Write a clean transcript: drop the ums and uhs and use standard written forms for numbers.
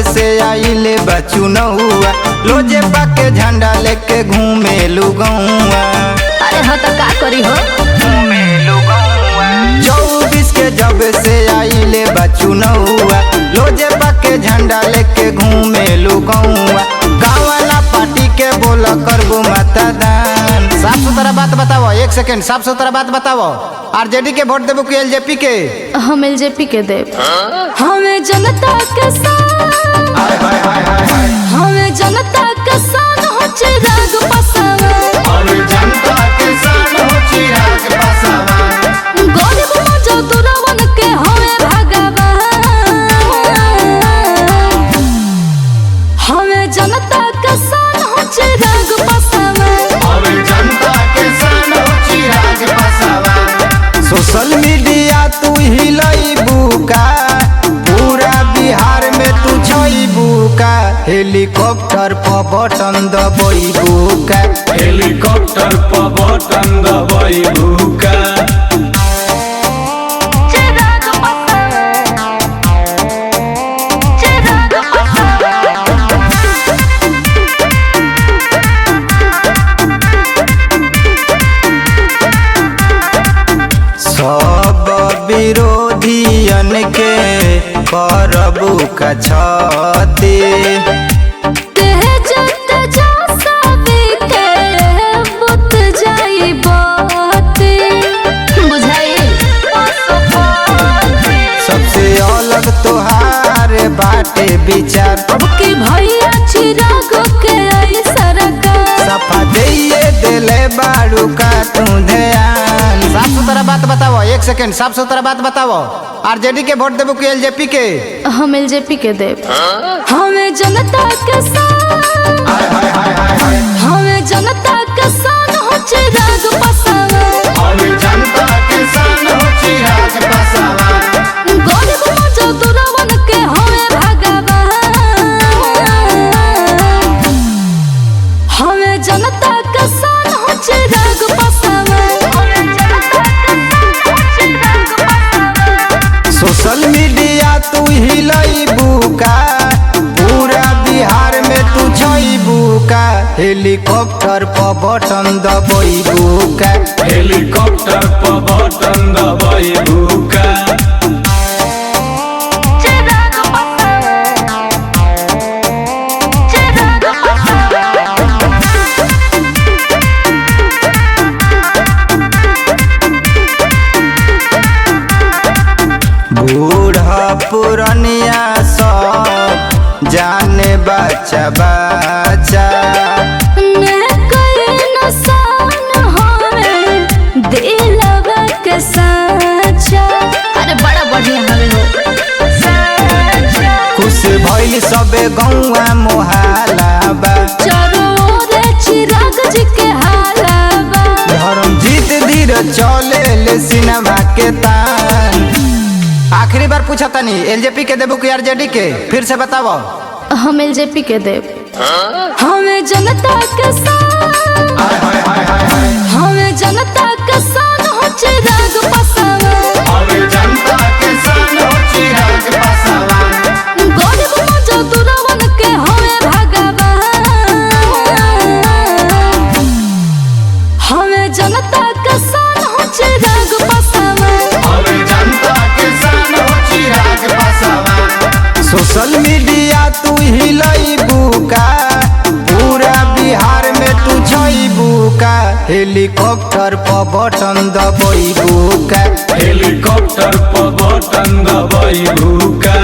से आइले बचुनौआ, लोजे पाके झंडा लेके घूमे लुगौआ। अरे हाँ तो का करी हो, 24 के जब से आइले बचुनौआ, लोजे पाके झंडा लेके घूमे लुगौआ। गाँवाला पार्टी के बोल करबो मतदान। साफ सुथरा बात बताओ, 1 सेकंड, साफ सुथरा बात बताओ। आरजेडी के वोट देबो कि एलजेपी के? हम एलजेपी के देव। हमें जनता के साथ, हमें जनता के साथ हो चिराग पासवान, हमें जनता के साथ हो चिराग पासवान। गरीब मजदूरवन के हमें भगवान, हमें जनता के साथ हो चिराग पासवान, हमें जनता के साथ हो चिराग पासवान। सोशल मीडिया तू हिलैबू का, पूरा बिहार में तू छइबू का। हेलीकॉप्टर पर बटन दबैबू का, हेलीकॉप्टर पर बटन दबाइबू का। चिराग पासवान, चिराग पासवान। सब विरोधियन के करबू का छती। तेज तेजा सभी के बुत जाई बाती, बुझाई सबसे अलग तोहार बाटे विचार, अब की भैया चिराग के आई सरकार। सफा दिए दिले बाड़ू का तू ध्यान। साफ सुथरा बात बताओ, 1 सेकंड, साफ सुथरा बात बताओ। आरजेडी के वोट देबो कि एलजेपी के? हम एलजेपी के देव। हमें जनता के साथ, हमें जनता के साथ हो चिराग पासवान, हमें जनता के साथ हो चिराग पासवान। गरीब मजदूरवन के हमें भगवान, हमें जनता के साथ हो चिराग पासवान, हमें जनता के साथ हो चिराग पासवान। सोशल मीडिया तू हिलैबू का, पूरा बिहार में तू छइबू का। हेलीकॉप्टर पर बटन दबैबू का, हेलीकॉप्टर पर बटन दबाइबू का। चिराग पासवान, चिराग पासवान। बूढ़ा पुरनिया सब जाने बच्चा बच्चा। ने कोई नसान हमें दिलवा के साचा। अरे बड़ा बढ़िया हवे हो साचा। खुश भइल सबे गौआ मोहाला बा, चारों ओर चिराग जी के हाला बा। धर्म जीत धीर चले ले सिनेमा के तान। आखिरी बार पूछा तनी, एलजेपी के देबू कि आरजेडी के? फिर से बताओ। हम एलजेपी के देव। हमें जनता के साथ, हमें जनता के साथ हो चिराग पासवान, हमें जनता के साथ हो चिराग पासवान। गरीब मजदूरवन के हमें भगवान, हमें जनता के साथ हो चिराग पासवान, हमें जनता के साथ हो चिराग पासवान। सोशल मीडिया तू हिलैबू का, पूरा बिहार में तू छइबू का। हेलीकॉप्टर पर बटन दबैबू का, हेलीकॉप्टर पर बटन दबाइबू का।